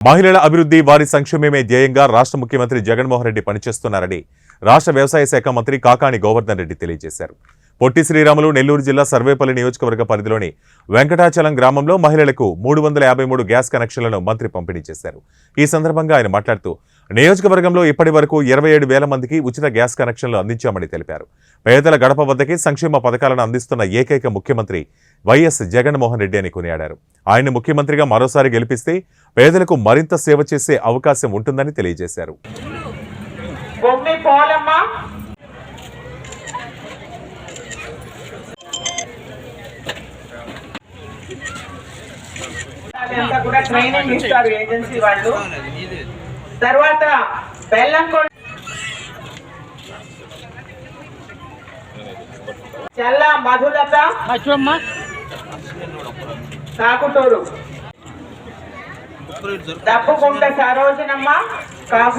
మహిళల అభివృద్ధి వారి సంక్షేమమే ధ్యేయంగా రాష్ట్ర ముఖ్యమంత్రి జగన్మోహన్ రెడ్డి పనిచేస్తున్నారని రాష్ట్ర వ్యవసాయ శాఖ మంత్రి కాకాని గోవర్ధన్ రెడ్డి తెలియజేశారు. పొట్టి శ్రీరాములు నెల్లూరు జిల్లా సర్వేపల్లి నియోజకవర్గ పరిధిలోని వెంకటాచలం గ్రామంలో మహిళలకు 353 గ్యాస్ కనెక్షన్లను మంత్రి పంపిణీ చేశారు. ఈ సందర్భంగా ఆయన మాట్లాడుతూ నియోజకవర్గంలో ఇప్పటి వరకు 27,000 మందికి ఉచిత గ్యాస్ కనెక్షన్లు అందించామని తెలిపారు. పేదల గడప వద్దకే సంక్షేమ పథకాలను అందిస్తున్న ఏకైక ముఖ్యమంత్రి వైఎస్ జగన్మోహన్ రెడ్డి అని కొనియాడారు. ఆయన ముఖ్యమంత్రిగా మరోసారి గెలిపిస్తే పేదలకు మరింత సేవ చేసే అవకాశం ఉంటుందని తెలియజేశారు. ట్రైనింగ్ ఇస్తారు ఏజెన్సీ వాళ్ళు. తర్వాత బెల్లంకొండ చల్ల మధులత కాకుటూరు, డబ్బుకుంట సరోజనమ్మ,